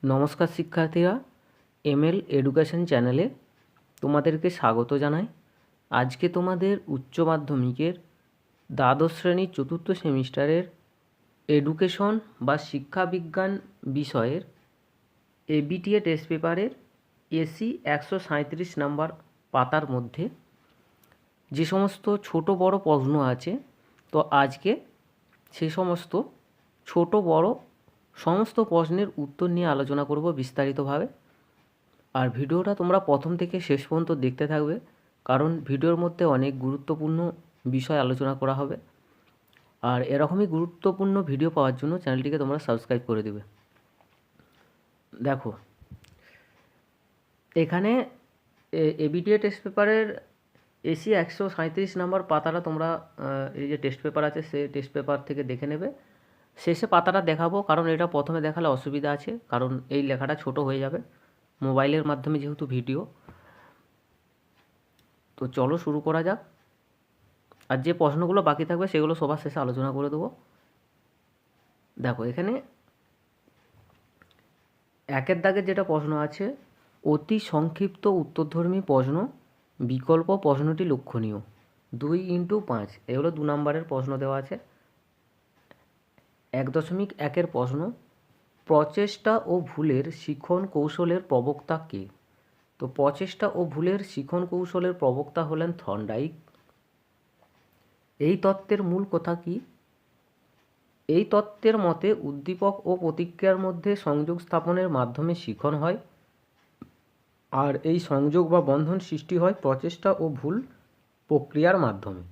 নমস্কার শিক্ষার্থীরা, ML education চ্যানেলে তোমাদেরকে স্বাগত জানাই। আজকে তোমাদের উচ্চ মাধ্যমিকের দ্বাদশ শ্রেণীর চতুর্থ সেমিস্টারের এডুকেশন বা শিক্ষাবিজ্ঞান বিষয়ের এবিটিএ টেস্ট পেপারের এসি 137 নাম্বার পাতার মধ্যে যে সমস্ত ছোট বড় প্রশ্ন আছে, তো আজকে সেই সমস্ত ছোট বড় সমস্ত প্রশ্নের উত্তর নিয়ে আলোচনা করব বিস্তারিতভাবে। আর ভিডিওটা তোমরা প্রথম থেকে শেষ পর্যন্ত দেখতে থাকবে, কারণ ভিডিওর মধ্যে অনেক গুরুত্বপূর্ণ বিষয় আলোচনা করা হবে। আর এরকমই গুরুত্বপূর্ণ ভিডিও পাওয়ার জন্য চ্যানেলটিকে তোমরা সাবস্ক্রাইব করে দেবে। দেখো, এখানে এবিটিএ টেস্ট পেপারের এসি 137 নাম্বার পাতাটা তোমরা এই যে টেস্ট পেপার আছে সেই টেস্ট পেপার থেকে দেখে নেবে। শেষে পাতাটা দেখাবো, কারণ এটা প্রথমে দেখালে অসুবিধা আছে, কারণ এই লেখাটা ছোট হয়ে যাবে মোবাইলের মাধ্যমে যেহেতু ভিডিও। তো চলো শুরু করা যাক। আর যে প্রশ্নগুলো বাকি থাকবে সেগুলো সবার শেষে আলোচনা করে দেবো। দেখো, এখানে একের দাগের যেটা প্রশ্ন আছে, অতি সংক্ষিপ্ত উত্তরধর্মী প্রশ্ন, বিকল্প প্রশ্নটি লক্ষণীয়। 2x5 এগুলো 2 নম্বরের প্রশ্ন দেওয়া আছে। 1.1 প্রশ্ন, প্রচেষ্টা ও ভুলের শিখন কৌশলের প্রবক্তা কে? তো প্রচেষ্টা ও ভুলের শিখন কৌশলের প্রবক্তা হলেন থর্নডাইক। এই তত্ত্বের মূল কথা কি? এই তত্ত্বের মতে উদ্দীপক ও প্রতিক্রিয়ার মধ্যে সংযোগ স্থাপনের মাধ্যমে শিখন হয়, আর এই সংযোগ বা বন্ধন সৃষ্টি হয় প্রচেষ্টা ও ভুল প্রক্রিয়ার মাধ্যমে।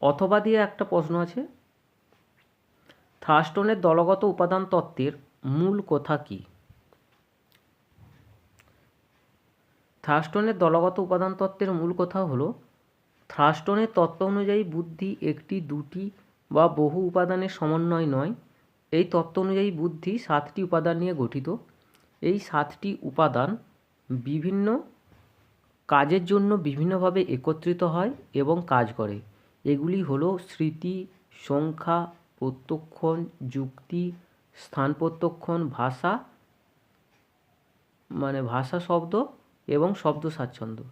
অথবা দিয়ে একটা প্রশ্ন আছে, থার্স্টনের দলগত উপাদান তত্ত্বের মূল কথা কি? থার্স্টনের দলগত উপাদান তত্ত্বের মূল কথা হলো, থার্স্টনের তত্ত্ব অনুযায়ী বুদ্ধি একটি, দুটি বা বহু উপাদানের সমন্বয় নয়। এই তত্ত্ব অনুযায়ী বুদ্ধি 7টি উপাদান নিয়ে গঠিত। এই 7টি উপাদান বিভিন্ন কাজের জন্য বিভিন্নভাবে একত্রিত হয় এবং কাজ করে। এগুলি হলো স্মৃতি, সংখ্যা, প্রত্যক্ষণ, যুক্তি, স্থান প্রত্যক্ষণ, ভাষা ভাষা শব্দ এবং শব্দ স্বাচ্ছন্দ্য।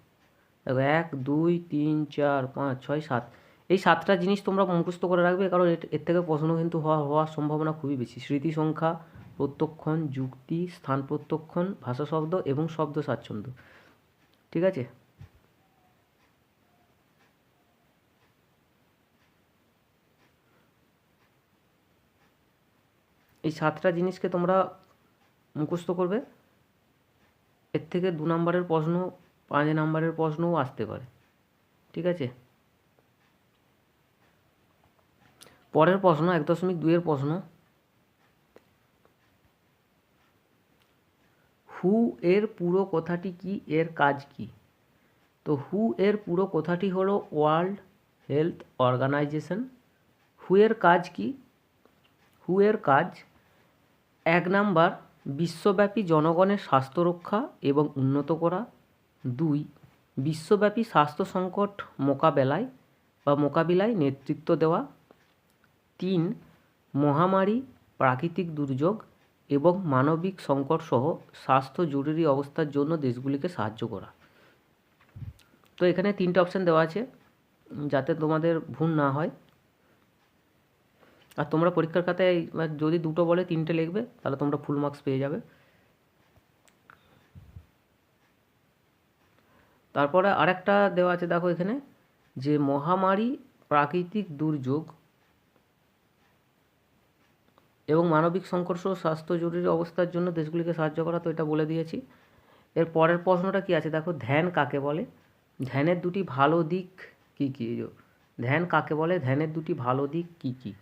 দেখো, 1, 2, 3, 4, 5, 6, 7 এই 7টা জিনিস তোমরা মুখস্থ করে রাখবে, কারণ এর থেকে প্রশ্ন কিন্তু হওয়ার সম্ভাবনা খুবই বেশি। স্মৃতি, সংখ্যা, প্রত্যক্ষণ, যুক্তি, স্থান প্রত্যক্ষণ, ভাষা শব্দ এবং শব্দ স্বাচ্ছন্দ্য। ঠিক আছে? এই 7টা জিনিসকে তোমরা মুখস্থ করবে। এর থেকে 2 নম্বরের প্রশ্ন, 5 নম্বরের প্রশ্নও আসতে পারে। ঠিক আছে? পরের প্রশ্ন 1.2 প্রশ্ন, হু এর পুরো কথাটি কি, এর কাজ কি? তো হু এর পুরো কথাটি হলো ওয়ার্ল্ড হেলথ অর্গানাইজেশন। হু এর কাজ কি? হু এর কাজ, 1 নাম্বার বিশ্বব্যাপী জনগণের স্বাস্থ্য রক্ষা এবং উন্নত করা। 2 বিশ্বব্যাপী স্বাস্থ্য সংকট মোকাবিলায় নেতৃত্ব দেওয়া। 3 মহামারী, প্রাকৃতিক দুর্যোগ এবং মানবিক সংকটসহ স্বাস্থ্য জরুরি অবস্থার জন্য দেশগুলিকে সাহায্য করা। তো এখানে 3টে অপশান দেওয়া আছে, যাতে তোমাদের ভুল না হয়। আর তোমরা পরীক্ষার খাতায় যদি 2টো বলে 3টে লিখবে, তাহলে তোমরা ফুল মার্কস পেয়ে যাবে। তারপরে আরেকটা দেওয়া আছে, দেখো এখানে, যে মহামারী, প্রাকৃতিক দুর্যোগ এবং মানবিক সংকট সহ স্বাস্থ্য জরুরি অবস্থার জন্য দেশগুলিকে সাহায্য করা। তো এটা বলে দিয়েছি। এর পরের প্রশ্নটা কি আছে, দেখো, ধ্যান কাকে বলে? ধ্যানের দুটি ভালো দিক কী কী? ধ্যান কাকে বলে? ধ্যানের দুটি ভালো দিক কী কী?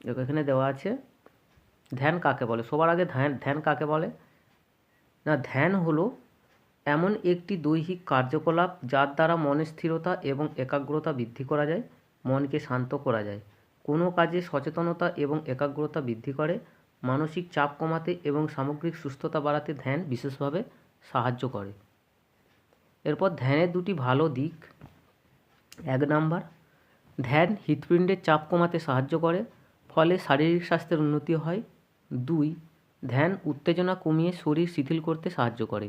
দেখো, এখানে দেওয়া আছে, ধ্যান কাকে বলে। সবার আগে ধ্যান কাকে বলে না, ধ্যান হলো এমন একটি দৈহিক কার্যকলাপ যার দ্বারা মনের স্থিরতা এবং একাগ্রতা বৃদ্ধি করা যায়, মনকে শান্ত করা যায়। কোনো কাজে সচেতনতা এবং একাগ্রতা বৃদ্ধি করে, মানসিক চাপ কমাতে এবং সামগ্রিক সুস্থতা বাড়াতে ধ্যান বিশেষভাবে সাহায্য করে। এরপর ধ্যানের দুটি ভালো দিক। 1 নাম্বার, ধ্যান হৃৎপিণ্ডের চাপ কমাতে সাহায্য করে। ফলে শারীরিক স্বাস্থ্যের উন্নতি হয়। 2, ধ্যান উত্তেজনা কমিয়ে শরীর শিথিল করতে সাহায্য করে।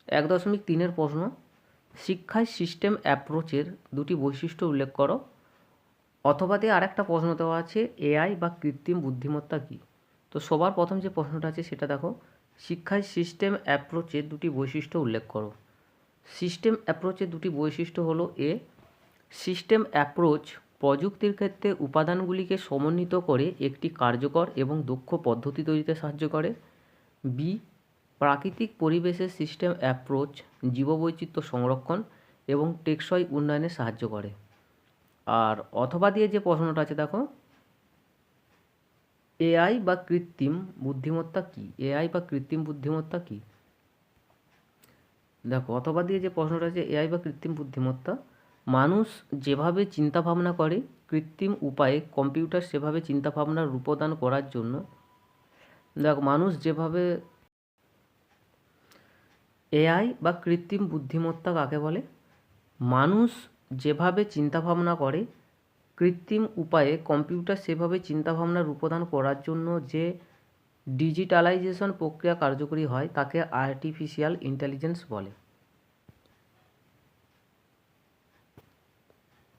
1.3 প্রশ্ন, শিক্ষায় সিস্টেম অ্যাপ্রোচের দুটি বৈশিষ্ট্য উল্লেখ করো। অথবা দিয়ে আরেকটা প্রশ্ন দেওয়া আছে, এআই বা কৃত্রিম বুদ্ধিমত্তা কী? তো সবার প্রথম যে প্রশ্নটা আছে সেটা দেখো, শিক্ষায় সিস্টেম অ্যাপ্রোচের দুটি বৈশিষ্ট্য উল্লেখ করো। সিস্টেম অ্যাপ্রোচের দুটি বৈশিষ্ট্য হলো, এ, সিস্টেম অ্যাপ্রোচ প্রযুক্তির ক্ষেত্রে উপাদানগুলিকে সমন্বিত করে একটি কার্যকর এবং দক্ষ পদ্ধতি তৈরিতে সাহায্য করে। বি, প্রাকৃতিক পরিবেশের সিস্টেম অ্যাপ্রোচ জীববৈচিত্র্য সংরক্ষণ এবং টেকসই উন্নয়নে সাহায্য করে। আর অথবা দিয়ে যে প্রশ্নটা আছে দেখো, এআই বা কৃত্রিম বুদ্ধিমত্তা কী? এআই বা কৃত্রিম বুদ্ধিমত্তা কী? দেখো, অথবা দিয়ে যে প্রশ্নটা আছে, এআই বা কৃত্রিম বুদ্ধিমত্তা, মানুষ যেভাবে চিন্তাভাবনা করে কৃত্রিম উপায়ে কম্পিউটার সেভাবে চিন্তাভাবনার রূপদান করার জন্য, দেখো মানুষ যেভাবে, এআই বা কৃত্রিম বুদ্ধিমত্তা কাকে বলে? মানুষ যেভাবে চিন্তাভাবনা করে কৃত্রিম উপায়ে কম্পিউটার সেভাবে চিন্তাভাবনার রূপদান করার জন্য যে ডিজিটালাইজেশন প্রক্রিয়া কার্যকরী হয় তাকে আর্টিফিশিয়াল ইন্টেলিজেন্স বলে।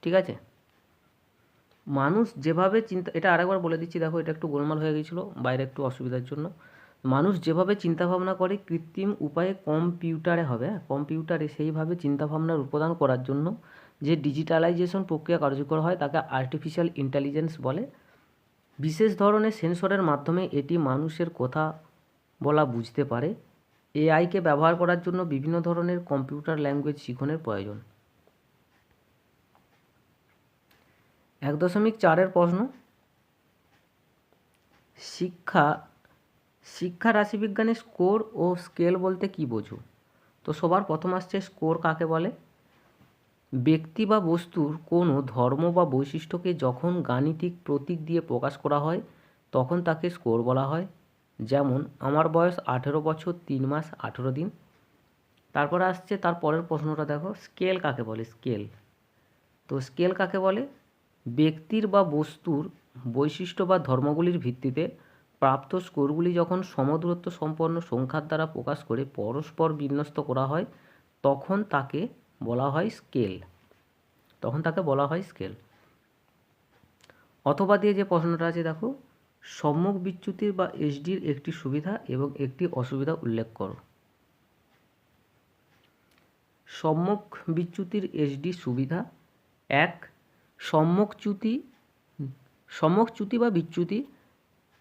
ঠিক আছে, মানুষ যেভাবে এটা আরেকবার বলে দিচ্ছি, দেখো এটা একটু গোলমাল হয়ে গিয়েছিলো বাইরে একটু অসুবিধার জন্য। মানুষ যেভাবে চিন্তাভাবনা করে কৃত্রিম উপায়ে কম্পিউটারে হবে, কম্পিউটারে সেইভাবে চিন্তাভাবনার উপাদান করার জন্য যে ডিজিটালাইজেশন প্রক্রিয়া কার্যকর হয় তাকে আর্টিফিশিয়াল ইন্টেলিজেন্স বলে। বিশেষ ধরনের সেন্সরের মাধ্যমে এটি মানুষের কথা বলা বুঝতে পারে। এআইকে ব্যবহার করার জন্য বিভিন্ন ধরনের কম্পিউটার ল্যাঙ্গুয়েজ শিখনের প্রয়োজন। 1.4 প্রশ্ন, শিক্ষা রাশিবিজ্ঞানে স্কোর ও স্কেল বলতে কী বোঝো? তো সবার প্রথম আসছে, স্কোর কাকে বলে? ব্যক্তি বা বস্তুর কোনো ধর্ম বা বৈশিষ্ট্যকে যখন গাণিতিক প্রতীক দিয়ে প্রকাশ করা হয় তখন তাকে স্কোর বলা হয়। যেমন আমার বয়স 18 বছর 3 মাস 18 দিন। তারপরে আসছে তার পরের প্রশ্নটা দেখো, স্কেল কাকে বলে? স্কেল, তো স্কেল কাকে বলে? ব্যক্তির বা বস্তুর বৈশিষ্ট্য বা ধর্মগুলির ভিত্তিতে প্রাপ্ত স্কোরগুলি যখন সমদূরত্ব সম্পন্ন সংখ্যার দ্বারা প্রকাশ করে পরস্পর বিন্যস্ত করা হয় তখন তাকে বলা হয় স্কেল, অথবা দিয়ে যে প্রশ্নটা আছে দেখো, সম্মুখ বিচ্যুতির বা এসডির একটি সুবিধা এবং একটি অসুবিধা উল্লেখ করো। সম্মুখ বিচ্যুতির এসডি সুবিধা, 1, সম্মুখচ্যুতি বা বিচ্যুতি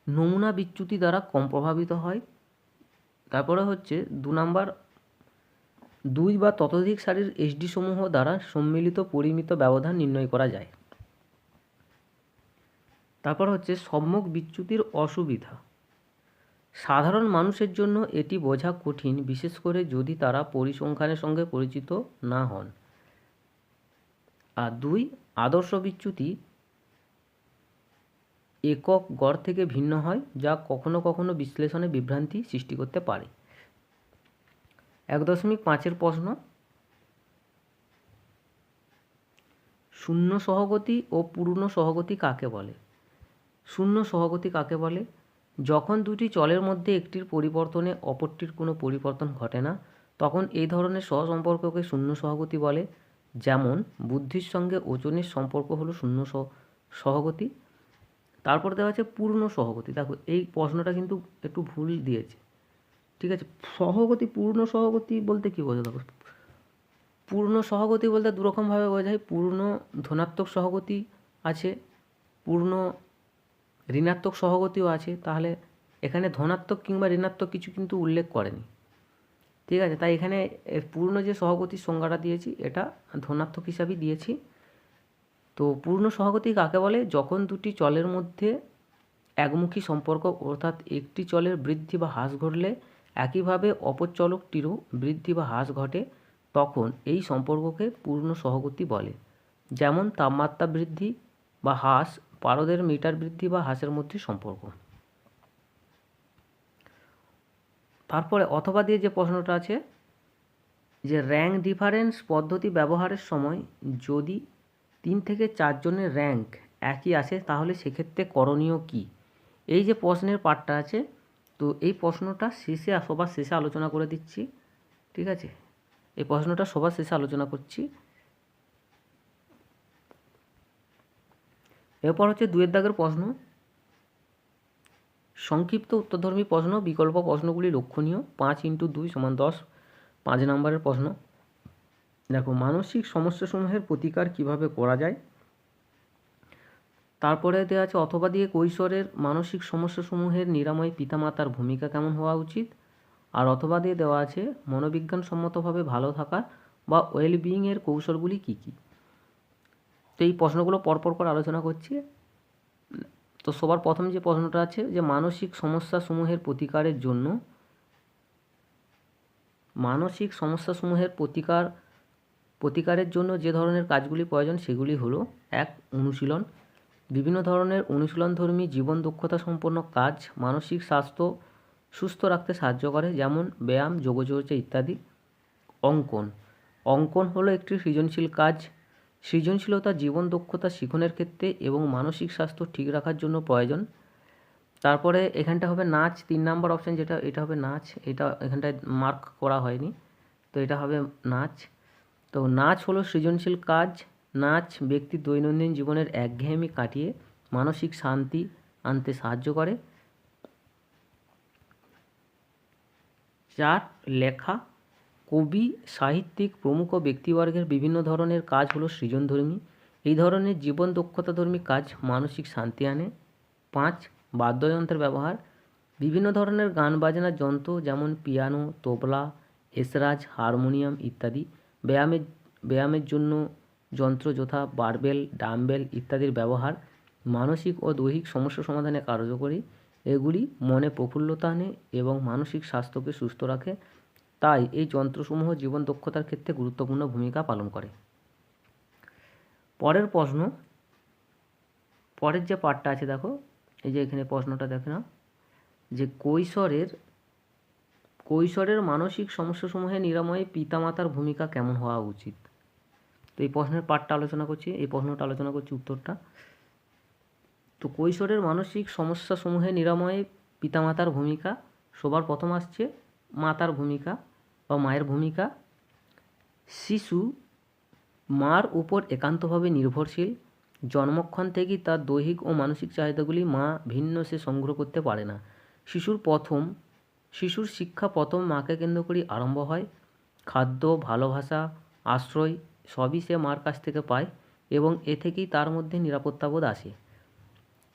নমুনা বিচ্যুতি দ্বারা কম প্রভাবিত হয়। তারপরে হচ্ছে 2 নাম্বার, 2 বা ততোধিক সারির এসডি সমূহ দ্বারা সম্মিলিত পরিমিত ব্যবধান নির্ণয় করা যায়। তারপর হচ্ছে সম্মুখ বিচ্যুতির অসুবিধা, সাধারণ মানুষের জন্য এটি বোঝা কঠিন, বিশেষ করে যদি তারা পরিসংখ্যানের সঙ্গে পরিচিত না হন। আর 2, আদর্শ বিচ্যুতি একক গড় থেকে ভিন্ন হয় যা কখনো কখনো বিশ্লেষণে বিভ্রান্তি সৃষ্টি করতে পারে। 1.5 প্রশ্ন, শূন্য সহগতি ও পূর্ণ সহগতি কাকে বলে? শূন্য সহগতি কাকে বলে? যখন দুটি চলের মধ্যে একটির পরিবর্তনে অপরটির কোনো পরিবর্তন ঘটে না তখন এই ধরনের সহসম্পর্ককে শূন্য সহগতি বলে। যেমন বুদ্ধির সঙ্গে ওজনের সম্পর্ক হলো শূন্য সহগতি। তারপর দেওয়া আছে পূর্ণ সহগতি। দেখো এই প্রশ্নটা কিন্তু একটু ভুল দিয়েছে, ঠিক আছে। সহগতি, পূর্ণ সহগতি বলতে কী বোঝো? দেখো পূর্ণ সহগতি বলতে দুরকমভাবে বোঝায়। পূর্ণ ধনাত্মক সহগতি আছে, পূর্ণ ঋণাত্মক সহগতিও আছে। তাহলে এখানে ধনাত্মক কিংবা ঋণাত্মক কিছু কিন্তু উল্লেখ করেনি, ঠিক আছে। তাই এখানে পূর্ণ যে সহগতির সংজ্ঞাটা দিয়েছি এটা ধনাত্মক হিসাবেই দিয়েছি। তো পূর্ণ সহগতি কাকে বলে? যখন দুটি চলের মধ্যে একমুখী সম্পর্ক, অর্থাৎ একটি চলের বৃদ্ধি বা হ্রাস ঘটলে একইভাবে অপর চলকটিরও বৃদ্ধি বা হ্রাস ঘটে তখন এই সম্পর্ককে পূর্ণ সহগতি বলে। যেমন তাপমাত্রা বৃদ্ধি বা হ্রাস, পারদের মিটার বৃদ্ধি বা হ্রাসের মধ্যে সম্পর্ক। তারপরে অথবা দিয়ে যে প্রশ্নটা আছে যে র্যাঙ্ক ডিফারেন্স পদ্ধতি ব্যবহারের সময় যদি 3 থেকে 4 জনের র্যাঙ্ক একই আসে, তাহলে সেক্ষেত্রে করণীয় কী? এই যে প্রশ্নের পার্টটা আছে, তো এই প্রশ্নটা সবার শেষে আলোচনা করে দিচ্ছি, ঠিক আছে? এই প্রশ্নটা সবার শেষে আলোচনা করছি। এরপর হচ্ছে 2 দাগের প্রশ্ন, সংক্ষিপ্ত উত্তরধর্মী প্রশ্ন, বিকল্প প্রশ্নগুলি লক্ষণীয়। 5 × 2 = 10, 5 নম্বরের প্রশ্ন। দেখো, মানসিক সমস্যাসমূহের প্রতিকার কিভাবে করা যায়। তারপরে দেওয়া আছে অথবা দিয়ে কৈশোরের মানসিক সমস্যাসমূহের নিরাময়ে পিতামাতার ভূমিকা কেমন হওয়া উচিত। আর অথবা দিয়ে দেওয়া আছে মনোবিজ্ঞানসম্মতভাবে ভালো থাকার বা ওয়েলবিইংয়ের কৌশলগুলি কী কী। তো এই প্রশ্নগুলো পরপর করে আলোচনা করছি। তো সবার প্রথম যে প্রশ্নটা আছে যে মানসিক সমস্যাসমূহের প্রতিকারের জন্য যে ধরনের কাজগুলি প্রয়োজন সেগুলি হলো: 1. অনুশীলন। বিভিন্ন ধরনের অনুশীলনধর্মী জীবন দক্ষতা সম্পন্ন কাজ মানসিক স্বাস্থ্য সুস্থ রাখতে সাহায্য করে, যেমন ব্যায়াম, যোগচর্চা ইত্যাদি। অঙ্কন হলো একটি সৃজনশীল কাজ। সৃজনশীলতা জীবন দক্ষতা শিখনের ক্ষেত্রে এবং মানসিক স্বাস্থ্য ঠিক রাখার জন্য প্রয়োজন। তারপরে এখানটা হবে নাচ, 3 নম্বর অপশান যেটা, এটা হবে নাচ। এটা এখানটায় মার্ক করা হয়নি, তো এটা হবে নাচ। তো নাচ হলো সৃজনশীল কাজ। নাচ ব্যক্তির দৈনন্দিন জীবনের একঘেয়েমি কাটিয়ে মানসিক শান্তি আনতে সাহায্য করে। 4. লেখা। কবি, সাহিত্যিক প্রমুখ ব্যক্তিবর্গের বিভিন্ন ধরনের কাজ হলো সৃজনধর্মী। এই ধরনের জীবন দক্ষতাধর্মী কাজ মানসিক শান্তি আনে। 5. বাদ্যযন্ত্রের ব্যবহার। বিভিন্ন ধরনের গান বাজনার যন্ত্র যেমন পিয়ানো, তবলা, এসরাজ, হারমোনিয়াম ইত্যাদি। ব্যায়ামের জন্য যন্ত্র যথা বারবেল, ডাম্বেল ইত্যাদির ব্যবহার মানসিক ও দৈহিক সমস্যা সমাধানে কার্যকরী। এগুলি মনে প্রফুল্লতা আনে এবং মানসিক স্বাস্থ্যকে সুস্থ রাখে। তাই এই যন্ত্রসমূহ জীবন দক্ষতার ক্ষেত্রে গুরুত্বপূর্ণ ভূমিকা পালন করে। পরের প্রশ্ন, পরের যে পার্টটা আছে দেখো, এই যে এখানে প্রশ্নটা দেখে নাও যে কৈশোরের মানসিক সমস্যাসমূহের নিরাময়ে পিতামাতার ভূমিকা কেমন হওয়া উচিত। তো এই প্রশ্নের পার্টটা আলোচনা করছি, এই প্রশ্নটা আলোচনা করছি উত্তরটা। তো কৈশোরের মানসিক সমস্যাসমূহের নিরাময়ে পিতামাতার ভূমিকা, সবার প্রথম আসছে মাতার ভূমিকা বা মায়ের ভূমিকা। শিশু মার উপর একান্তভাবে নির্ভরশীল। জন্মক্ষণ থেকেই তার দৈহিক ও মানসিক চাহিদাগুলি মা ভিন্ন সে সংগ্রহ করতে পারে না। শিশুর শিক্ষা প্রথম মাকে কেন্দ্র করেই আরম্ভ হয়। খাদ্য, ভালোবাসা, আশ্রয় সবই সে মার কাছ থেকে পায় এবং এ থেকেই তার মধ্যে নিরাপত্তাবোধ আসে।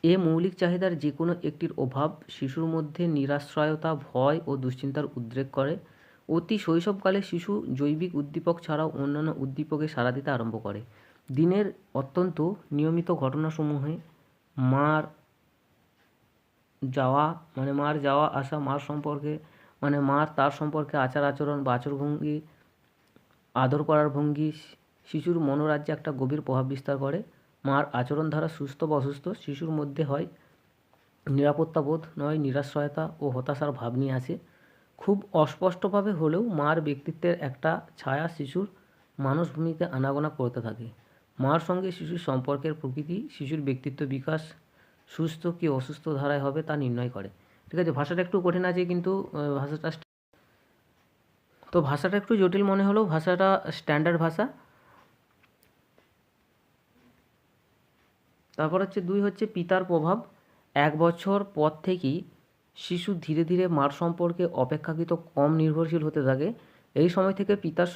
এ মৌলিক চাহিদার যে কোনো একটির অভাব শিশুর মধ্যে নিরাশ্রয়তা, ভয় ও দুশ্চিন্তার উদ্রেক করে। অতি শৈশবকালে শিশু জৈবিক উদ্দীপক ছাড়াও অন্যান্য উদ্দীপকে সাড়া দিতে আরম্ভ করে। দিনের অত্যন্ত নিয়মিত ঘটনাসমূহে মার যাওয়া আসা, মার তার সম্পর্কে আচার আচরণ বা আচরভঙ্গি, আদর করার ভঙ্গি শিশুর মনোরাজ্যে একটা গভীর প্রভাব বিস্তার করে। মার আচরণ ধারা সুস্থ বা অসুস্থ শিশুর মধ্যে হয় নিরাপত্তাবোধ নয় নিরাশ্রয়তা ও হতাশার ভাব নিয়ে আসে। খুব অস্পষ্টভাবে হলেও মার ব্যক্তিত্বের একটা ছায়া শিশুর মানস ভূমিকে আনাগোনা করতে থাকে। মার সঙ্গে শিশুর সম্পর্কের প্রকৃতি শিশুর ব্যক্তিত্ব বিকাশ সুস্থ কি অসুস্থ ধারায় হবে তা নির্ণয় করে। ঠিক আছে, ভাষাটা একটু কঠিন আছে, কিন্তু ভাষাটা একটু জটিল মনে হলেও ভাষাটা স্ট্যান্ডার্ড ভাষা। তারপর হচ্ছে 2 হচ্ছে পিতার প্রভাব। 1 বছর পর থেকেই শিশু ধীরে ধীরে মার সম্পর্কে অপেক্ষাকৃত কম নির্ভরশীল হতে থাকে। এই সময় থেকে পিতার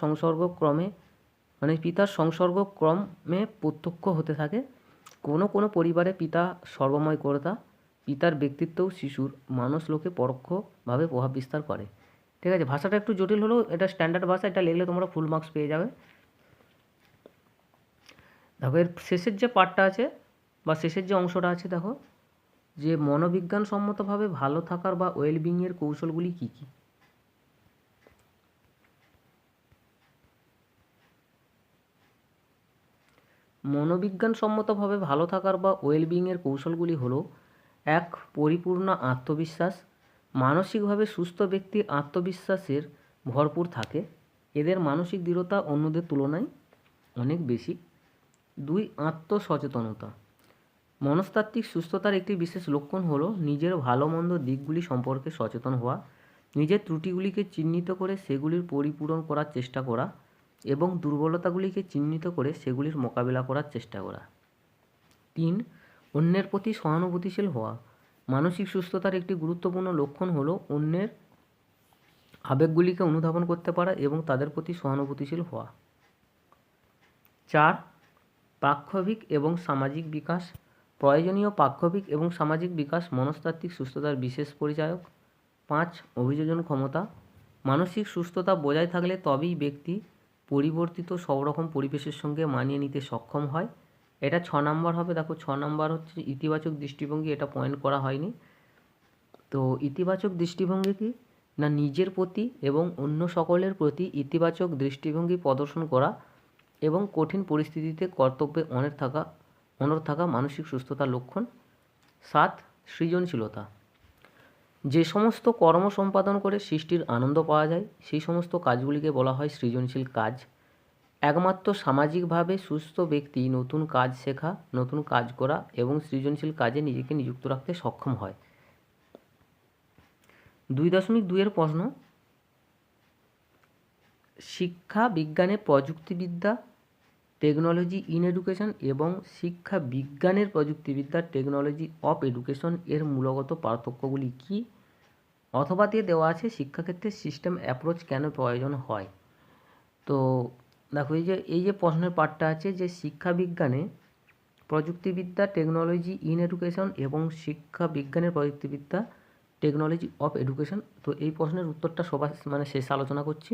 সংসর্গক্রমে প্রত্যক্ষ হতে থাকে। কোনো পরিবারে পিতা সর্বময়কর্তা। পিতার ব্যক্তিত্বও শিশুর মানসলোকে পরোক্ষভাবে প্রভাব বিস্তার করে। ঠিক আছে, ভাষাটা একটু জটিল হলেও এটা স্ট্যান্ডার্ড ভাষা, এটা লিখলে তোমরা ফুল মার্কস পেয়ে যাবে। দেখো এর শেষের যে পার্টটা আছে বা শেষের যে অংশটা আছে, দেখো যে মনোবিজ্ঞানসম্মতভাবে ভালো থাকার বা ওয়েলবিংয়ের কৌশলগুলি কী কী। মনোবিজ্ঞানসম্মতভাবে ভালো থাকার বা ওয়েলবিংয়ের কৌশলগুলি হলো: 1. পরিপূর্ণ আত্মবিশ্বাস। মানসিকভাবে সুস্থ ব্যক্তি আত্মবিশ্বাসের ভরপুর থাকে। এদের মানসিক দৃঢ়তা অন্যদের তুলনায় অনেক বেশি। 2. আত্মসচেতনতা। মনস্তাত্ত্বিক সুস্থতার একটি বিশেষ লক্ষণ হলো নিজের ভালো মন্দ দিকগুলি সম্পর্কে সচেতন হওয়া, নিজের ত্রুটিগুলিকে চিহ্নিত করে সেগুলির পরিপূরণ করার চেষ্টা করা এবং দুর্বলতাগুলিকে চিহ্নিত করে সেগুলির মোকাবিলা করার চেষ্টা করা। 3. অন্যের প্রতি সহানুভূতিশীল হওয়া। মানসিক সুস্থতার একটি গুরুত্বপূর্ণ লক্ষণ হলো অন্যের আবেগগুলিকে অনুধাবন করতে পারা এবং তাদের প্রতি সহানুভূতিশীল হওয়া। 4. পাক্ষবিক এবং সামাজিক বিকাশ। প্রয়োজনীয় পাক্ষবিক এবং সামাজিক বিকাশ মনস্তাত্ত্বিক সুস্থতার বিশেষ পরিচায়ক। 5. অভিযোজন ক্ষমতা। মানসিক সুস্থতা বজায় থাকলে তবেই ব্যক্তি পরিবর্তিত সব রকম পরিবেশের সঙ্গে মানিয়ে নিতে সক্ষম হয়। এটা 6 নম্বর হবে। দেখো 6 নম্বর হচ্ছে ইতিবাচক দৃষ্টিভঙ্গি, এটা পয়েন্ট করা হয়নি। তো ইতিবাচক দৃষ্টিভঙ্গি কি না, নিজের প্রতি এবং অন্য সকলের প্রতি ইতিবাচক দৃষ্টিভঙ্গি প্রদর্শন করা এবং কঠিন পরিস্থিতিতে কর্তব্যে অনড় থাকা মানসিক সুস্থতার লক্ষণ। 7. সৃজনশীলতা। যে সমস্ত কর্ম সম্পাদন করে সৃষ্টির আনন্দ পাওয়া যায় সেই সমস্ত কাজগুলিকে বলা হয় সৃজনশীল কাজ। একমাত্র সামাজিকভাবে সুস্থ ব্যক্তি নতুন কাজ শেখা, নতুন কাজ করা এবং সৃজনশীল কাজে নিজেকে নিযুক্ত রাখতে সক্ষম হয়। 2.2 প্রশ্ন, শিক্ষা বিজ্ঞানে প্রযুক্তিবিদ্যা টেকনোলজি ইন এডুকেশন এবং শিক্ষা বিজ্ঞানের প্রযুক্তিবিদ্যা টেকনোলজি অফ এডুকেশন এর মূলগত পার্থক্যগুলি কী? অথবা দিয়ে দেওয়া আছে শিক্ষাক্ষেত্রে সিস্টেম অ্যাপ্রোচ কেন প্রয়োজন হয়। তো দেখো এই যে প্রশ্নের পার্টটা আছে যে শিক্ষা বিজ্ঞানে প্রযুক্তিবিদ্যা টেকনোলজি ইন এডুকেশন এবং শিক্ষা বিজ্ঞানের প্রযুক্তিবিদ্যা টেকনোলজি অফ এডুকেশন। তো এই প্রশ্নের উত্তরটা সবার শেষ আলোচনা করছি।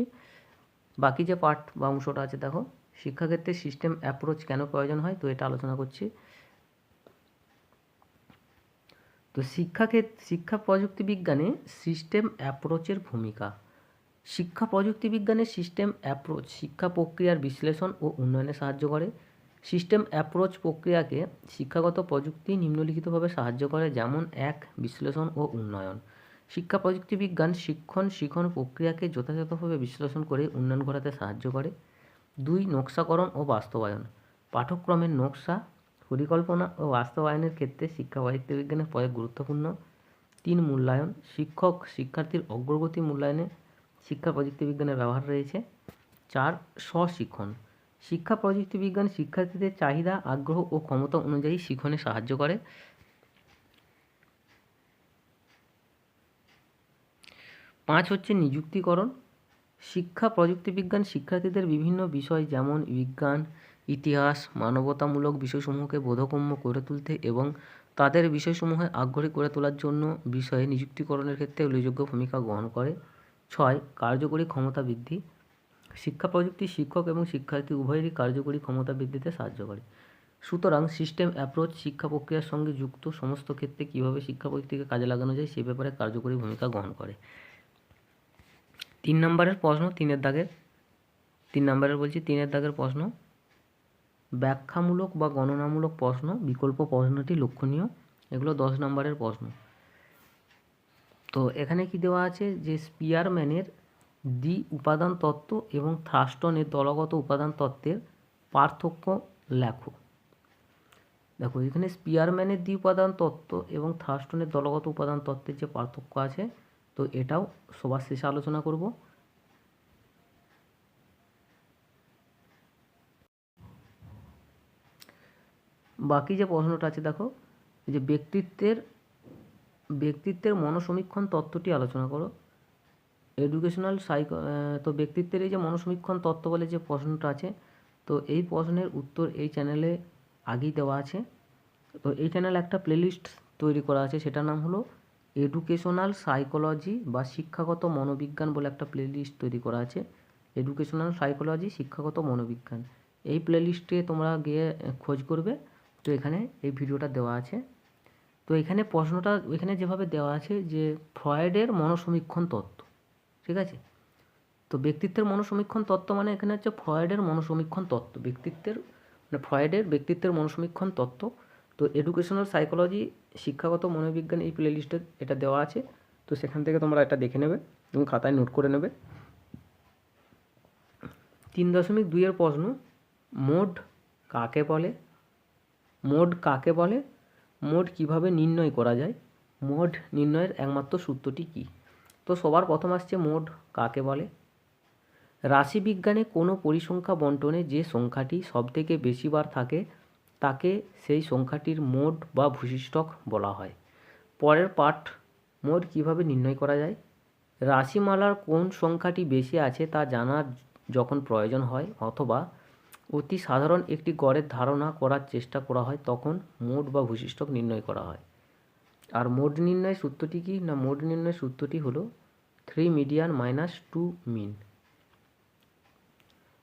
বাকি যে পার্ট বা অংশটা আছে দেখো, শিক্ষাক্ষেত্রে সিস্টেম অ্যাপ্রোচ কেন প্রয়োজন হয়, তো এটা আলোচনা করছি। তো শিক্ষা প্রযুক্তি বিজ্ঞানে সিস্টেম অ্যাপ্রোচের ভূমিকা। শিক্ষা প্রযুক্তি বিজ্ঞানের সিস্টেম অ্যাপ্রোচ শিক্ষা প্রক্রিয়ার বিশ্লেষণ ও উন্নয়নে সাহায্য করে। সিস্টেম অ্যাপ্রোচ প্রক্রিয়াকে শিক্ষাগত প্রযুক্তি নিম্নলিখিতভাবে সাহায্য করে, যেমন 1. বিশ্লেষণ ও উন্নয়ন। শিক্ষা প্রযুক্তি বিজ্ঞান শিক্ষণ প্রক্রিয়াকে যথাযথভাবে বিশ্লেষণ করে উন্নয়ন ঘটাতে সাহায্য করে। 2. নকশাকরণ ও বাস্তবায়ন। পাঠ্যক্রমের নকশা, পরিকল্পনা ও বাস্তবায়নের ক্ষেত্রে শিক্ষা প্রযুক্তি বিজ্ঞানের প্রয়োগ গুরুত্বপূর্ণ। 3. মূল্যায়ন। শিক্ষার্থীর অগ্রগতি মূল্যায়নে শিক্ষা প্রযুক্তি বিজ্ঞানের ব্যবহার রয়েছে। 4. স্বশিক্ষণ। শিক্ষা প্রযুক্তি বিজ্ঞান শিক্ষার্থীদের চাহিদা, আগ্রহ ও ক্ষমতা অনুযায়ী শিক্ষণে সাহায্য করে। 5 হচ্ছে নিযুক্তিকরণ। শিক্ষা প্রযুক্তি বিজ্ঞান শিক্ষার্থীদের বিভিন্ন বিষয় যেমন বিজ্ঞান, ইতিহাস, মানবতামূলক বিষয়সমূহকে বোধগম্য করে তুলতে এবং তাদের বিষয়সমূহে আগ্রহী করে তোলার জন্য বিষয়ে নিযুক্তিকরণের ক্ষেত্রে উল্লেখযোগ্য ভূমিকা গ্রহণ করে। 6. কার্যকরী ক্ষমতা বৃদ্ধি। শিক্ষা প্রযুক্তি শিক্ষক এবং শিক্ষার্থী উভয়েরই কার্যকরী ক্ষমতা বৃদ্ধিতে সাহায্য করে। সুতরাং সিস্টেম অ্যাপ্রোচ শিক্ষা প্রক্রিয়ার সঙ্গে যুক্ত সমস্ত ক্ষেত্রে কীভাবে শিক্ষা প্রযুক্তিকে কাজে লাগানো যায় সে ব্যাপারে কার্যকরী ভূমিকা গ্রহণ করে। 3 নম্বরের প্রশ্ন, 3 দাগের প্রশ্ন, ব্যাখ্যামূলক বা গণনামূলক প্রশ্ন, বিকল্প প্রশ্নটি লক্ষণীয়। এগুলো 10 নম্বরের প্রশ্ন। তো এখানে কি দেওয়া আছে যে স্পিয়ারম্যানের দ্বি উপাদান তত্ত্ব এবং থার্স্টনের দলগত উপাদান তত্ত্বের পার্থক্য লেখো। দেখো এখানে স্পিয়ারম্যানের দ্বি উপাদান তত্ত্ব এবং থার্স্টনের দলগত উপাদান তত্ত্বের যে পার্থক্য আছে, তো এটাও সবার শেষে আলোচনা করব। বাকি যে প্রশ্নটা আছে দেখো, যে ব্যক্তিত্বের মনসমীক্ষণ তত্ত্বটি আলোচনা করো। তো ব্যক্তিত্বের এই যে মনসমীক্ষণ তত্ত্ব বলে যে প্রশ্নটা আছে, তো এই প্রশ্নের উত্তর এই চ্যানেলে আগেই দেওয়া আছে। তো এই চ্যানেলে একটা প্লেলিস্ট তৈরি করা আছে, সেটার নাম হলো এডুকেশনাল সাইকোলজি বা শিক্ষাগত মনোবিজ্ঞান বলে একটা প্লেলিস্ট তৈরি করা আছে। এডুকেশনাল সাইকোলজি শিক্ষাগত মনোবিজ্ঞান, এই প্লেলিস্টে তোমরা গিয়ে খোঁজ করবে। তো এখানে এই ভিডিওটা দেওয়া আছে। তো এখানে প্রশ্নটা এখানে যেভাবে দেওয়া আছে যে ফ্রয়েডের মনসমীক্ষণ তত্ত্ব, ঠিক আছে। তো ব্যক্তিত্বের মনসমীক্ষণ তত্ত্ব মানে এখানে হচ্ছে ফ্রয়েডের মনসমীক্ষণ তত্ত্ব, ফ্রয়েডের ব্যক্তিত্বের মনসমীক্ষণ তত্ত্ব। তো এডুকেশনাল সাইকোলজি শিক্ষাগত মনোবিজ্ঞান এই প্লেলিস্টে এটা দেওয়া আছে। তো সেখান থেকে তোমরা এটা দেখে নেবে এবং খাতায় নোট করে নেবে। 3.2 প্রশ্ন, মোড কাকে বলে? মোড কিভাবে নির্ণয় করা যায়, মোড নির্ণয়ের একমাত্র সূত্রটি কী? তো সবার প্রথম আসছে মোড কাকে বলে। রাশিবিজ্ঞানে কোনো পরিসংখ্যা বণ্টনে যে সংখ্যাটি সবথেকে বেশিবার থাকে তাকে সেই সংখ্যাটির মোড বা ভূশিষ্ঠক বলা হয়। পরের পাঠ, মোড কিভাবে নির্ণয় করা যায়। রাশিমালার কোন সংখ্যাটি বেশি আছে তা জানার যখন প্রয়োজন হয় অথবা অতি সাধারণ একটি গড়ের ধারণা করার চেষ্টা করা হয় তখন মোড বা ভূশিষ্ঠক নির্ণয় করা হয়। আর মোড নির্ণয়ের সূত্রটি কী না, মোড নির্ণয়ের সূত্রটি হলো 3 মিডিয়ান মাইনাস 2 মিন।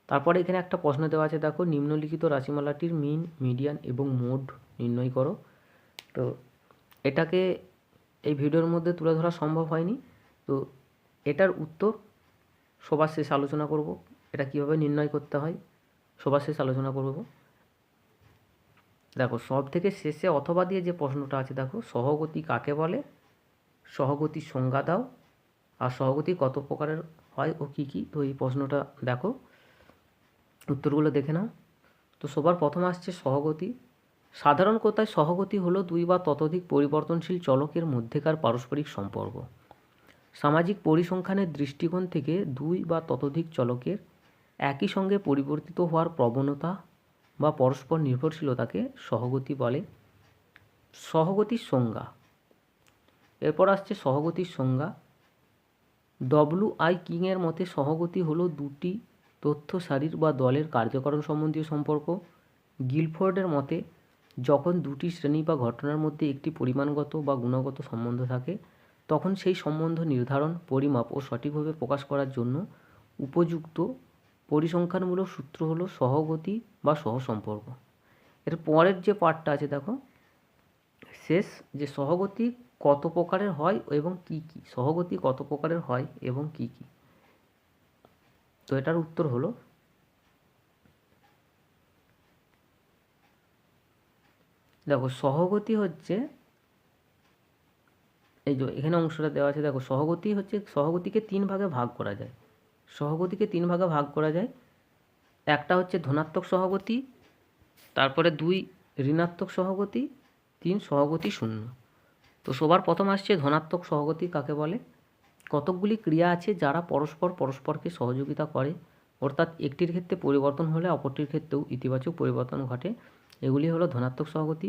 তারপরে এখানে একটা প্রশ্ন দেওয়া আছে, দেখো নিম্নলিখিত রাশিমালাটির মিন, মিডিয়ান এবং মোড নির্ণয় করো। তো এটাকে এই ভিডিওর মধ্যে তুলে ধরা সম্ভব হয়নি, তো এটার উত্তর সবার শেষে আলোচনা করব। এটা কীভাবে নির্ণয় করতে হয় সবার শেষে আলোচনা করব। দেখো সব থেকে শেষে অথবা দিয়ে যে প্রশ্নটা আছে, দেখো সহগতি কাকে বলে, সহগতির সংজ্ঞা দাও, আর সহগতি কত প্রকারের হয় ও কী কী। তো এই প্রশ্নটা দেখো, উত্তরগুলো দেখে নাও। তো সবার প্রথম আসছে সহগতি। সাধারণ কথায় সহগতি হলো দুই বা ততোধিক পরিবর্তনশীল চলকের মধ্যেকার পারস্পরিক সম্পর্ক। সামাজিক পরিসংখ্যানের দৃষ্টিকোণ থেকে দুই বা ততোধিক চলকের একই সঙ্গে পরিবর্তিত হওয়ার প্রবণতা বা পরস্পর নির্ভরশীলতাকে সহগতি বলে। সহগতির সংজ্ঞা, এরপর আসছে সহগতির সংজ্ঞা। ডব্লিউ.আই. কিংয়ের মতে সহগতি হলো দুটি তথ্য সারির বা দলের কার্যকারণ সম্বন্ধীয় সম্পর্ক। গিলফোর্ডের মতে যখন দুটি শ্রেণী বা ঘটনার মধ্যে একটি পরিমাণগত বা গুণগত সম্বন্ধ থাকে তখন সেই সম্বন্ধ নির্ধারণ, পরিমাপ ও সঠিকভাবে প্রকাশ করার জন্য উপযুক্ত পরিসংখ্যানমূলক সূত্র হলো সহগতি বা সহসম্পর্ক। এর পরের যে পার্টটা আছে দেখো, শেষ, যে সহগতি কত প্রকারের হয় এবং কি কি, সহগতি কত প্রকারের হয় এবং কি কি। তো এটার উত্তর হলো, দেখো সহগতি হচ্ছে, এই যে এখানে অংশটা দেওয়া আছে, দেখো সহগতি হচ্ছে, সহগতিকে তিন ভাগে ভাগ করা যায়। সহগতিকে তিন ভাগে ভাগ করা যায়। একটা হচ্ছে ধনাত্মক সহগতি, তারপরে 2 ঋণাত্মক সহগতি, 3 সহগতি শূন্য। তো সবার প্রথম আসছে ধনাত্মক সহগতি কাকে বলে। কতকগুলি ক্রিয়া আছে যারা পরস্পরকে সহযোগিতা করে, অর্থাৎ একটির ক্ষেত্রে পরিবর্তন হলে অপরটির ক্ষেত্রেও ইতিবাচক পরিবর্তন ঘটে, এগুলি হলো ধনাত্মক সহগতি।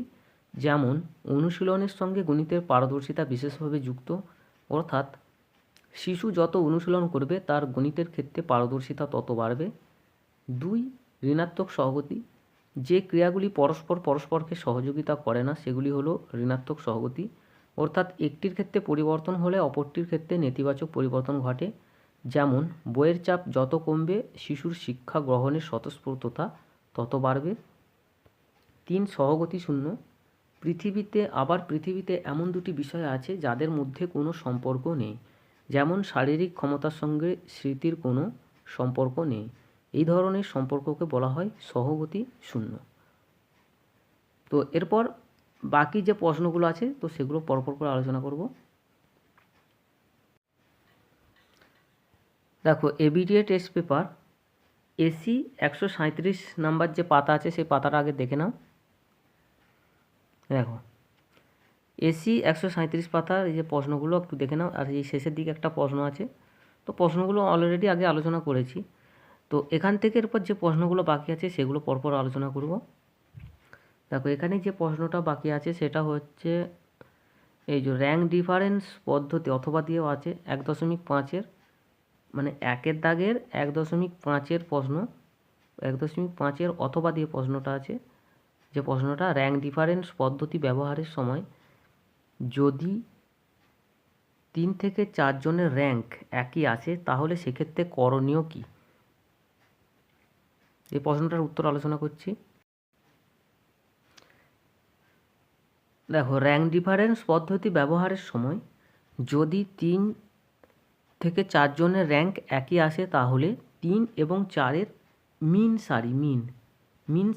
যেমন অনুশীলনের সঙ্গে গণিতের পারদর্শিতা বিশেষভাবে যুক্ত, অর্থাৎ শিশু যত অনুশীলন করবে তার গণিতের ক্ষেত্রে পারদর্শিতা তত বাড়বে। 2 ঋণাত্মক সহগতি, যে ক্রিয়াগুলি পরস্পরকে সহযোগিতা করে না সেগুলি হলো ঋণাত্মক সহগতি, অর্থাৎ একটির ক্ষেত্রে পরিবর্তন হলে অপরটির ক্ষেত্রে নেতিবাচক পরিবর্তন ঘটে। যেমন বইয়ের চাপ যত কমবে শিশুর শিক্ষা গ্রহণের স্বতঃস্ফূর্ততা তত বাড়বে। 3 সহগতি শূন্য, পৃথিবীতে এমন দুটি বিষয় আছে যাদের মধ্যে কোনো সম্পর্ক নেই, যেমন শারীরিক ক্ষমতার সঙ্গে স্মৃতির কোনো সম্পর্ক নেই। এই ধরনের সম্পর্ককে বলা হয় সহগতি শূন্য। তো এরপর বাকি যে প্রশ্নগুলো আছে তো সেগুলো পরপর করে আলোচনা করব। দেখো ABTA test paper AC 137 number যে পাতা আছে সেই পাতাটা আগে দেখে নাও। দেখো এসি 137 পাতার এই যে প্রশ্নগুলো একটু দেখে নাও, আর এই শেষের দিকে একটা প্রশ্ন আছে। তো প্রশ্নগুলো অলরেডি আগে আলোচনা করেছি, তো এখান থেকে এরপর যে প্রশ্নগুলো বাকি আছে সেগুলো পরপর আলোচনা করব। দেখো এখানে যে প্রশ্নটা বাকি আছে সেটা হচ্ছে এই যে র্যাঙ্ক ডিফারেন্স পদ্ধতি অথবা দিয়েও আছে 1.5-এর, মানে 1-এর দাগের 1.5-এর প্রশ্ন, 1.5-এর অথবা দিয়ে প্রশ্নটা আছে। যে প্রশ্নটা র্যাঙ্ক ডিফারেন্স পদ্ধতি ব্যবহারের সময় যদি 3 থেকে 4 জনের র্যাঙ্ক একই আসে তাহলে সেক্ষেত্রে করণীয় কী, এই প্রশ্নটার উত্তর আলোচনা করছি। দেখো র্যাঙ্ক ডিফারেন্স পদ্ধতি ব্যবহারের সময় যদি 3 থেকে 4 জনের র্যাঙ্ক একই আসে তাহলে 3 এবং 4-এর মিন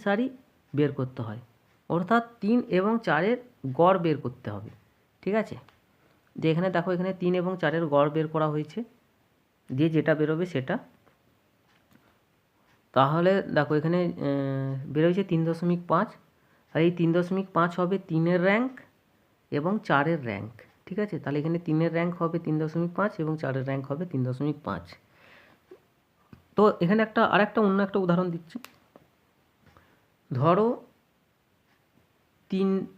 সারি বের করতে হয়, অর্থাৎ 3 এবং 4-এর গড় বের করতে হবে। ঠিক আছে, যে এখানে দেখো এখানে 3 এবং 4-এর গড় বের করা হয়েছে, দিয়ে যেটা বেরোবে সেটা, তাহলে দেখো এখানে বেরোচ্ছে 3.5, আর এই 3.5 হবে 3-এর র্যাঙ্ক এবং 4-এর র্যাঙ্ক। ঠিক আছে, তাহলে এখানে 3-এর র্যাঙ্ক হবে 3.5 এবং 4-এর র্যাঙ্ক হবে 3.5। তো এখানে অন্য একটা উদাহরণ দিচ্ছি। ধরো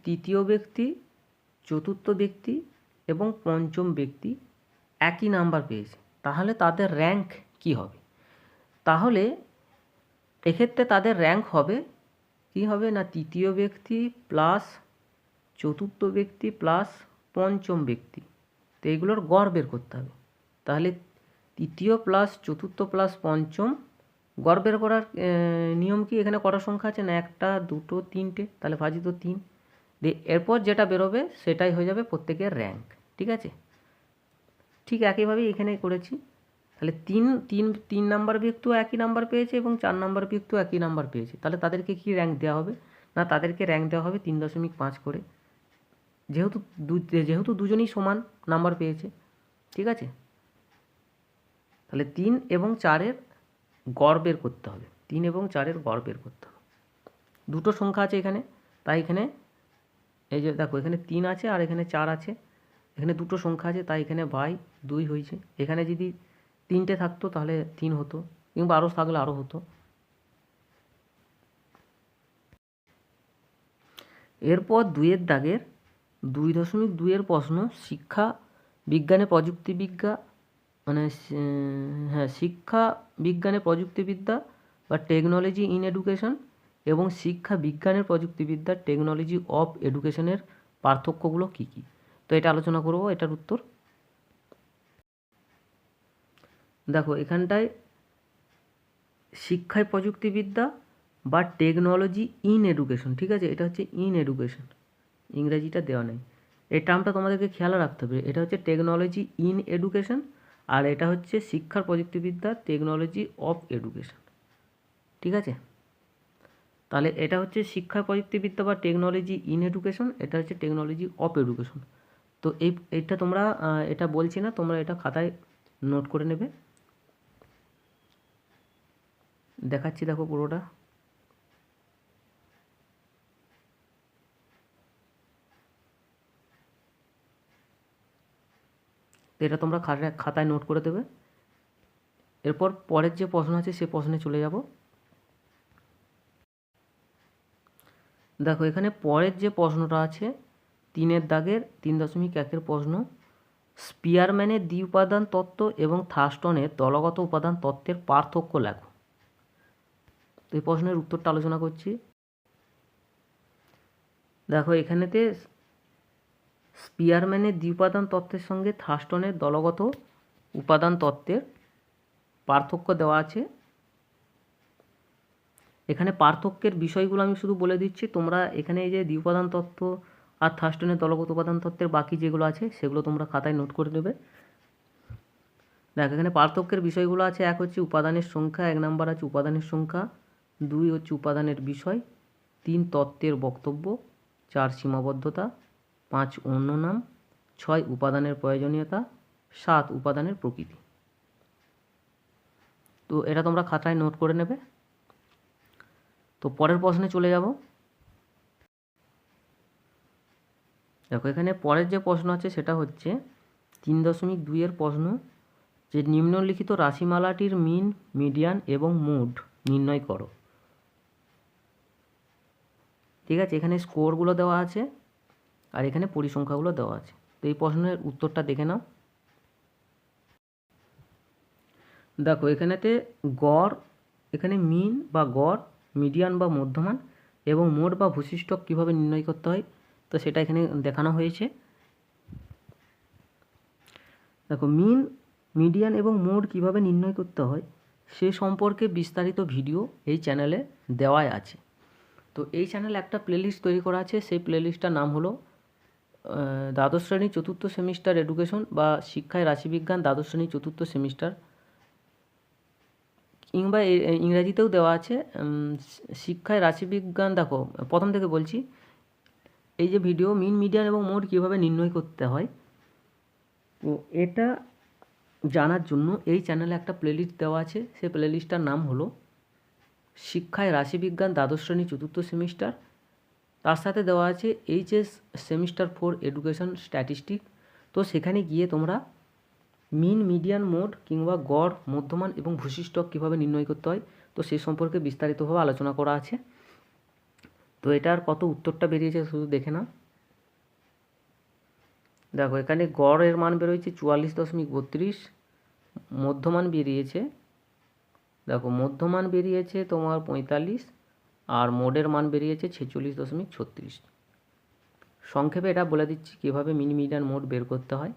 তৃতীয় ব্যক্তি, চতুর্থ ব্যক্তি এবং পঞ্চম ব্যক্তি একই নাম্বার পেয়েছে, তাহলে তাদের র্যাঙ্ক কি হবে? তাহলে এক্ষেত্রে তাদের র্যাঙ্ক হবে কি হবে না, তৃতীয় ব্যক্তি প্লাস চতুর্থ ব্যক্তি প্লাস পঞ্চম ব্যক্তি। তো এইগুলোর গড় বের করতে হবে। তাহলে তৃতীয় প্লাস চতুর্থ প্লাস পঞ্চম, গড় বের করার নিয়ম কি? এখানে কটা সংখ্যা আছে না, 1 2 3টে, তাহলে ভাজিত 3 দিয়ে এরপর যেটা বেরোবে সেটাই হয়ে যাবে প্রত্যেকের র্যাঙ্ক। ঠিক আছে, ঠিক একইভাবেই এখানে করেছি। তাহলে তিন নাম্বার ব্যক্তিও একই নাম্বার পেয়েছে এবং 4 নাম্বার ব্যক্তিও একই নাম্বার পেয়েছে, তাহলে তাদেরকে কি র্যাঙ্ক দেওয়া হবে না, তাদেরকে র্যাঙ্ক দেওয়া হবে 3.5 করে, যেহেতু দুজনই সমান নাম্বার পেয়েছে। ঠিক আছে, তাহলে 3 এবং 4-এর গড় বের করতে হবে, 3 এবং 4-এর গড় বের করতে হবে। দুটো সংখ্যা আছে এখানে, তাই এখানে এই যে দেখো এখানে 3 আছে আর এখানে 4 আছে, এখানে দুটো সংখ্যা আছে তাই এখানে বাই 2 হয়েছে। এখানে যদি 3টে থাকতো তাহলে 3 হতো, কিংবা আরও থাকলে আরও হতো। এরপর 2-এর দাগের 2.2-এর প্রশ্ন, শিক্ষা বিজ্ঞানে প্রযুক্তিবিদ্যা শিক্ষা বিজ্ঞানে প্রযুক্তিবিদ্যা বা টেকনোলজি ইন এডুকেশন এবং শিক্ষা বিজ্ঞানের প্রযুক্তিবিদ্যা টেকনোলজি অফ এডুকেশনের পার্থক্যগুলো কী কী? তো এটা আলোচনা করব, এটার উত্তর। দেখো এখানটায় শিক্ষায় প্রযুক্তিবিদ্যা বা টেকনোলজি ইন এডুকেশন, ঠিক আছে, এটা হচ্ছে ইন এডুকেশন, ইংরাজিটা দেওয়া নেই। এই টার্মটা তোমাদেরকে খেয়াল রাখতে হবে, এটা হচ্ছে টেকনোলজি ইন এডুকেশন আর এটা হচ্ছে শিক্ষার প্রযুক্তিবিদ্যা টেকনোলজি অফ এডুকেশন। ঠিক আছে, তাহলে এটা হচ্ছে শিক্ষা প্রযুক্তিবিদ্যা বা টেকনোলজি ইন এডুকেশন, এটা হচ্ছে টেকনোলজি অফ এডুকেশন। তো এইটা তোমরা এটা বলছি না, তোমরা এটা খাতায় নোট করে নেবে। দেখাচ্ছি, দেখো পুরোটা। তো এটা তোমরা খাতায় নোট করে দেবে। এরপর পরের যে প্রশ্ন আছে সে প্রশ্নে চলে যাব। দেখো এখানে পরের যে প্রশ্নটা আছে 3-এর দাগের 3.1-এর প্রশ্ন, স্পিয়ারম্যানের দ্বি-উপাদান তত্ত্ব এবং থার্স্টনের দলগত উপাদান তত্ত্বের পার্থক্য লেখো। তো এই প্রশ্নের উত্তরটা আলোচনা করছি। দেখো এখানেতে স্পিয়ারম্যানের দ্বি-উপাদান তত্ত্বের সঙ্গে থার্স্টনের দলগত উপাদান তত্ত্বের পার্থক্য দেওয়া আছে। এখানে পার্থক্যের বিষয়গুলো আমি শুধু বলে দিচ্ছি, তোমরা এখানে এই যে দ্বি-উপাদান তত্ত্ব আর থার্স্টনের দলগত উপাদান তত্ত্বের বাকি যেগুলো আছে সেগুলো তোমরা খাতায় নোট করে নেবে। দেখ এখানে পার্থক্যের বিষয়গুলো আছে, 1 হচ্ছে উপাদানের সংখ্যা, 1 নাম্বার আছে উপাদানের সংখ্যা, 2 হচ্ছে উপাদানের বিষয়, 3 তত্ত্বের বক্তব্য, 4 সীমাবদ্ধতা, 5 অন্য নাম, 6 উপাদানের প্রয়োজনীয়তা, 7 উপাদানের প্রকৃতি। তো এটা তোমরা খাতায় নোট করে নেবে। তো পরের প্রশ্নে চলে যাব। দেখো এখানে পরের যে প্রশ্ন আছে সেটা হচ্ছে 3.2-এর প্রশ্ন, যে নিম্নলিখিত রাশিমালাটির মিন, মিডিয়ান এবং মোড নির্ণয় করো। ঠিক আছে, এখানে স্কোরগুলো দেওয়া আছে আর এখানে পরিসংখ্যাগুলো দেওয়া আছে। তো এই প্রশ্নের উত্তরটা দেখে নাও। দেখো এখানেতে গড়, এখানে মিন বা গড়, মিডিয়ান বা মধ্যমান এবং মোড বা ভূশিষ্ঠ কীভাবে নির্ণয় করতে হয় তো সেটা এখানে দেখানো হয়েছে। দেখো মিন, মিডিয়ান এবং মোড কীভাবে নির্ণয় করতে হয় সে সম্পর্কে বিস্তারিত ভিডিও এই চ্যানেলে দেওয়াই আছে। তো এই চ্যানেলে একটা প্লেলিস্ট তৈরি করা আছে, সেই প্লেলিস্টটার নাম হলো দ্বাদশ শ্রেণী চতুর্থ সেমিস্টার এডুকেশন বা শিক্ষায় রাশিবিজ্ঞান দ্বাদশ শ্রেণী চতুর্থ সেমিস্টার, কিংবা ইংরাজিতেও দেওয়া আছে শিক্ষায় রাশিবিজ্ঞান। দেখো প্রথম থেকে বলছি, এই যে ভিডিও মিন, মিডিয়ান এবং মোড কীভাবে নির্ণয় করতে হয়, তো এটা জানার জন্য এই চ্যানেলে একটা প্লেলিস্ট দেওয়া আছে, সেই প্লেলিস্টটার নাম হলো শিক্ষায় রাশিবিজ্ঞান দ্বাদশ শ্রেণী চতুর্থ সেমিস্টার তার সাথে দেওয়া আছে এইচএস সেমিস্টার 4 এডুকেশন স্ট্যাটিস্টিক। তো সেখানে গিয়ে তোমরা মিন, মিডিয়ান, মোড কিংবা গড়, মধ্যমান এবং ভূসি স্টক কীভাবে নির্ণয় করতে হয় তো সে সম্পর্কে বিস্তারিতভাবে আলোচনা করা আছে। তো এটার কত উত্তরটা বেরিয়েছে শুধু দেখে নাও। দেখো এখানে গড়ের মান বেরোয়েছে 44.32, মধ্যমান বেরিয়েছে, দেখো মধ্যমান বেরিয়েছে তোমার 45, আর মোডের মান বেরিয়েছে 46.36। সংক্ষেপে এটা বলে দিচ্ছি কীভাবে মিন, মিডিয়ান, মোড বের করতে হয়।